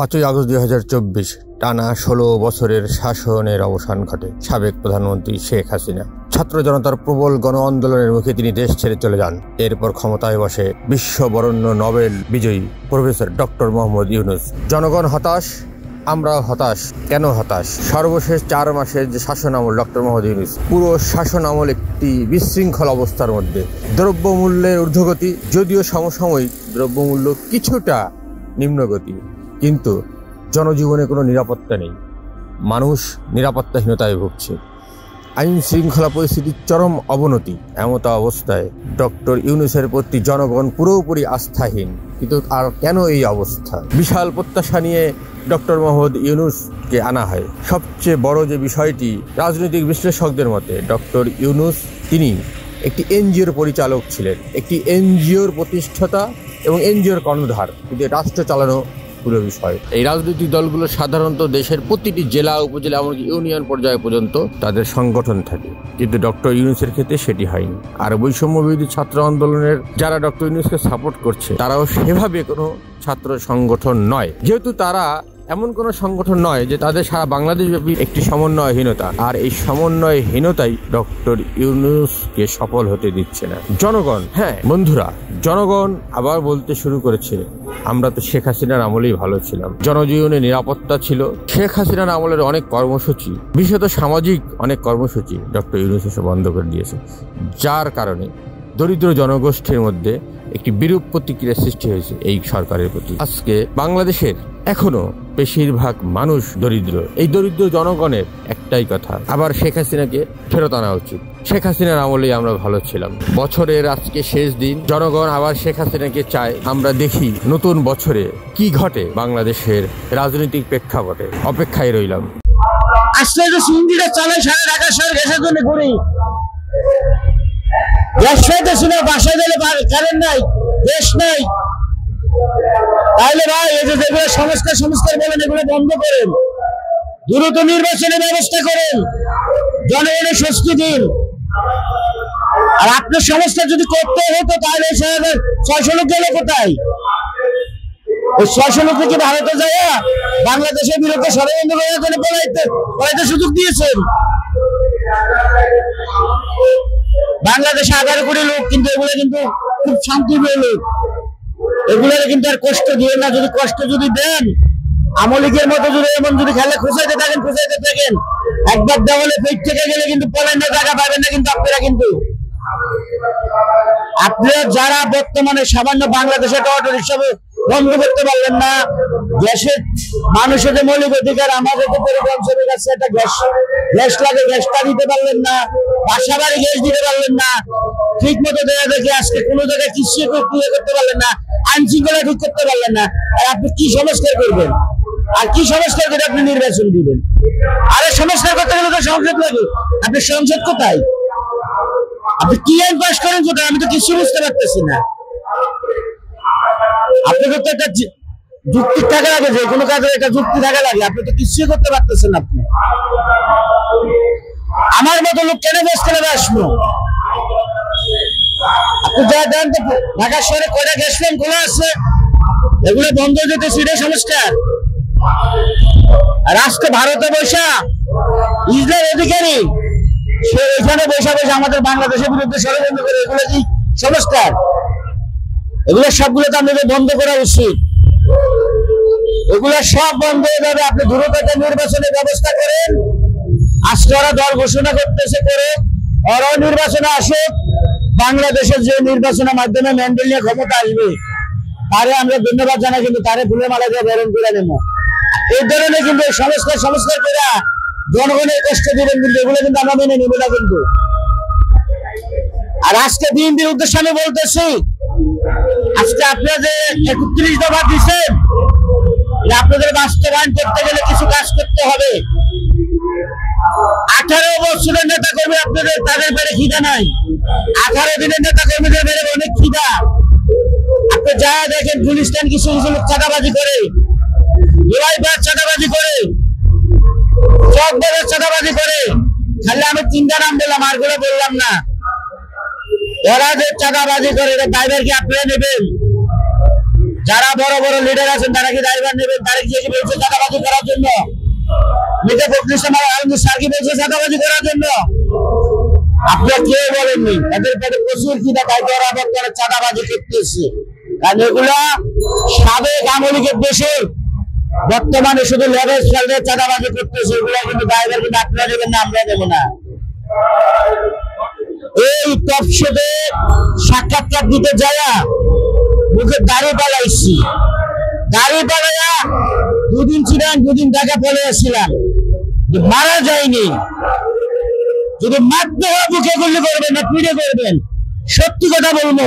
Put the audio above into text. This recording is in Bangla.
5ই আগস্ট 2024 টানা 16 বছরের শাসনের অবসান ঘটে সাবেক প্রধানমন্ত্রী শেখ হাসিনা। ছাত্র জনতার প্রবল গণ আন্দোলনের মুখে তিনি দেশ ছেড়ে চলে যান। এরপর ক্ষমতায় বসে বিশ্ববরেণ্য নোবেল বিজয়ী প্রফেসর ডক্টর মোহাম্মদ ইউনূস। জনগণ হতাশ, আমরা হতাশ। কেন হতাশ? সর্বশেষ 4 মাসের যে শাসন আমল ডক্টর মোহাম্মদ ইউনূস, পুরো শাসন আমল একটি বিশৃঙ্খল অবস্থার মধ্যে। দ্রব্যমূল্যের ঊর্ধ্বগতি, যদিও সমসাময়িক দ্রব্যমূল্য কিছুটা নিম্নগতি, কিন্তু জনজীবনে কোনো নিরাপত্তা নেই। মানুষ নিরাপত্তাহীনতায় ভুগছে। আইন শৃঙ্খলা পরিস্থিতির চরম অবনতি। এমত অবস্থায় ডক্টর ইউনূসের প্রতি জনগণ পুরোপুরি আস্থাহীন। কিন্তু আর কেন এই অবস্থা? বিশাল প্রত্যাশা নিয়ে ডক্টর মোহাম্মদ ইউনূসকে আনা হয়। সবচেয়ে বড় যে বিষয়টি, রাজনৈতিক বিশ্লেষকদের মতে ডক্টর ইউনূস তিনি একটি এনজিওর পরিচালক ছিলেন, একটি এনজিওর প্রতিষ্ঠাতা এবং এনজিওর কর্ণধার, কিন্তু রাষ্ট্র চালানো পুরো বিষয়। এই রাজনৈতিক দলগুলো সাধারণত দেশের প্রতিটি জেলা, উপজেলা, এমনকি ইউনিয়ন পর্যায়ে পর্যন্ত তাদের সংগঠন থাকে, কিন্তু ডক্টর ইউনূসের ক্ষেত্রে সেটি হয়নি। আর বৈষম্য বিরোধী ছাত্র আন্দোলনের যারা ডক্টর ইউনূসকে সাপোর্ট করছে তারাও সেভাবে কোনো ছাত্র সংগঠন নয়, যেহেতু তারা এমন কোনো সংগঠন নয় যে তাদের সারা বাংলাদেশব্যাপী একটি সমন্বয়হীনতা। আর এই সমন্বয়হীনতাই ডক্টর ইউনূসকে সফল হতে দিচ্ছে না। জনগণ, হ্যাঁ বন্ধুরা, জনগণ আবার বলতে শুরু করেছে আমরা তো শেখ হাসিনার আমলেই ভালো ছিলাম, জনজীবনে নিরাপত্তা ছিল। শেখ হাসিনার আমলের অনেক কর্মসূচি, বিশেষত সামাজিক অনেক কর্মসূচি ডক্টর ইউনূস এসে বন্ধ করে দিয়েছে, যার কারণে দরিদ্র জনগোষ্ঠীর মধ্যে একটি বিরূপ প্রতিক্রিয়া সৃষ্টি হয়েছে এই সরকারের প্রতি। আজকে বাংলাদেশের এখনো বেশিরভাগ মানুষ দরিদ্র। এই দরিদ্র জনগণের একটাই কথা, আবার শেখ হাসিনাকে ফেরত আনা উচিত। শেখ হাসিনার আমলেই আমরা ভালো ছিলাম। বছরের আজকে শেষ দিন, জনগণ আবার শেখ হাসিনাকে চায়। আমরা দেখি নতুন বছরে কি ঘটে বাংলাদেশের রাজনৈতিক প্রেক্ষাপটে। অপেক্ষায় রইলাম। আসলে যে সিন্ডিটা চালায় সারা ঢাকা শহর গ্যাসের জন্য করি, গ্যাস পাইতেছি না, বাসায় গেলে কারেন্ট নাই, গ্যাস নাই। তাহলে ভাই এই যে যেগুলো সংস্কার বলেন, এগুলো বন্ধ করেন, দ্রুত নির্বাচনের ব্যবস্থা করেন, জনগণের স্বস্তি দিন। আর আপনার সংস্কার যদি করতে হতো তাহলে 600 লোক গেল কোথায়? ওই 600 লোক কি ভারতে যায় বাংলাদেশের বিরুদ্ধে ষড়যন্ত্র করার জন্য পলাইতে সুযোগ দিয়েছেন? বাংলাদেশে 11 কোটি লোক, কিন্তু এগুলো কিন্তু খুব শান্তিপ্রিয় লোক। এগুলোর কিন্তু আর কষ্ট দিয়ে না। যদি কষ্ট যদি দেন, আওয়ামী লীগের মতো যদি এমন যদি খেলে খুঁজাইতে থাকেন, একবার দেওয়ালে পেট থেকে গেলে কিন্তু পলাইনের জায়গা পাবেন না। কিন্তু আপনারা যারা বর্তমানে সামান্য বাংলাদেশের অটো হিসাবে বন্ধ করতে পারলেন না, দেশের মানুষের যে মৌলিক অধিকার, আমাদের তো পরিবহনের কাছে একটা গ্যাস লাগে, গ্যাসটা দিতে পারলেন না, বাসা বাড়ি গ্যাস দিতে পারলেন না, ঠিক মতো দেয়া দেখে আজকে কোনো জায়গায় কৃষি করতে পারলেন না, আইন শৃঙ্খলা ঠিক করতে পারলেন না। আর আপনি কি সংস্কার করবেন? আর কি সংস্কার করে আপনি নির্বাচন দিবেন? আরে সংস্কার করতে গেলে তো সংসদ লাগে। আপনি সংসদ কোথায়? আপনি কি আইন পাস করেন কোথায়? আমি তো কিছু বুঝতে পারতেছি না। আপনাদের তো একটা যুক্তি থাকা লাগে, যে কোনো কাজে একটা যুক্তি থাকা লাগে। আপনি তো কিছুই করতে পারতেছেন। আপনি আমার মতো লোক কেন বেশ করে আসবো? আপনি যা দেন তো, ঢাকা শহরে কয়টা গ্যাস লাইন খোলা আছে, এগুলো বন্ধ হয়ে যেতে সেটাই সংস্কার। আর আজকে ভারতে বৈশা ইসরায়েল অধিকারী, সে এখানে বৈশা আমাদের বাংলাদেশের বিরুদ্ধে ষড়যন্ত্র করে, এগুলো কি সংস্কার? এগুলো সবগুলো তো আমাদের বন্ধ করা উচিত। এগুলো সব বন্ধ হয়ে যাবে। আপনি দ্রুত নির্বাচনের ব্যবস্থা করেন। আজকে ওরা দল ঘোষণা করতেছে করে, ওরাও নির্বাচনে আসুক। বাংলাদেশের যে নির্বাচনের মাধ্যমে ম্যান্ডেল নিয়ে ক্ষমতা আসবে, তারে আমরা ধন্যবাদ জানাই, কিন্তু তারে ফুলে মালা দিয়ে বরণ করে নেব। এই ধরনের কিন্তু সংস্কার করে জনগণের কষ্ট দিবেন, কিন্তু এগুলো কিন্তু আমরা মেনে নিব না কিন্তু। আর আজকে বিএনপির উদ্দেশ্যে আমি বলতেছি, আজকে আপনারা যে 31 দফা দিচ্ছেন, আপনাদের বাস্তবায়ন করতে গেলে কিছু কাজ করতে হবে। 18 বছরের নেতা কর্মী আপনাদের, তাদের বেড়ে খিদা নাই। 18 দিনের নেতা কর্মীদের বেড়ে অনেক খিদা। আপনি যা দেখেন, পুলিশ কিছু লোক চাঁদাবাজি করে, চাঁদাবাজি করে, চক বাজার চাঁদাবাজি করে। খালি আমি 3টা নাম বললাম, আর গুলো বললাম না। এরা যে চাঁদাবাজি করে, এটা ড্রাইভার কি আপনারা নেবেন? যারা বড় বড় লিডার আছেন তারা কি দায়ভার নেবেন? তারা কি বলছে চাঁদাবাজি করার জন্য? মির্জা ফখরুল ইসলাম আলমগীর স্যার কি বলছে চাঁদাবাজি করার জন্য? আপনারা কেউ বলেননি। এদের পেটে প্রচুর খিদা, তাই তো ওরা বর্তমানে চাঁদাবাজি করতেছে। কারণ এগুলা সাবেক আওয়ামী লীগের দেশে বর্তমানে শুধু লেভেল ফেলবে চাঁদাবাজি করতেছে। এগুলা কিন্তু দায়ভার কিন্তু আপনারা দেবেন না, আমরা দেবো না। এই টকশোতে সাক্ষাৎকার দিতে যাওয়া মুখে দাড়ি পালাইছি, দাড়ি পালাইয়া দুদিন ছিলেন, দুদিন দেখা পলে আসছিলাম, মারা যায়নি। যদি মারতে হয় বুকে গুলি করবেন না পিড়ে করবেন, সত্যি কথা বলবো।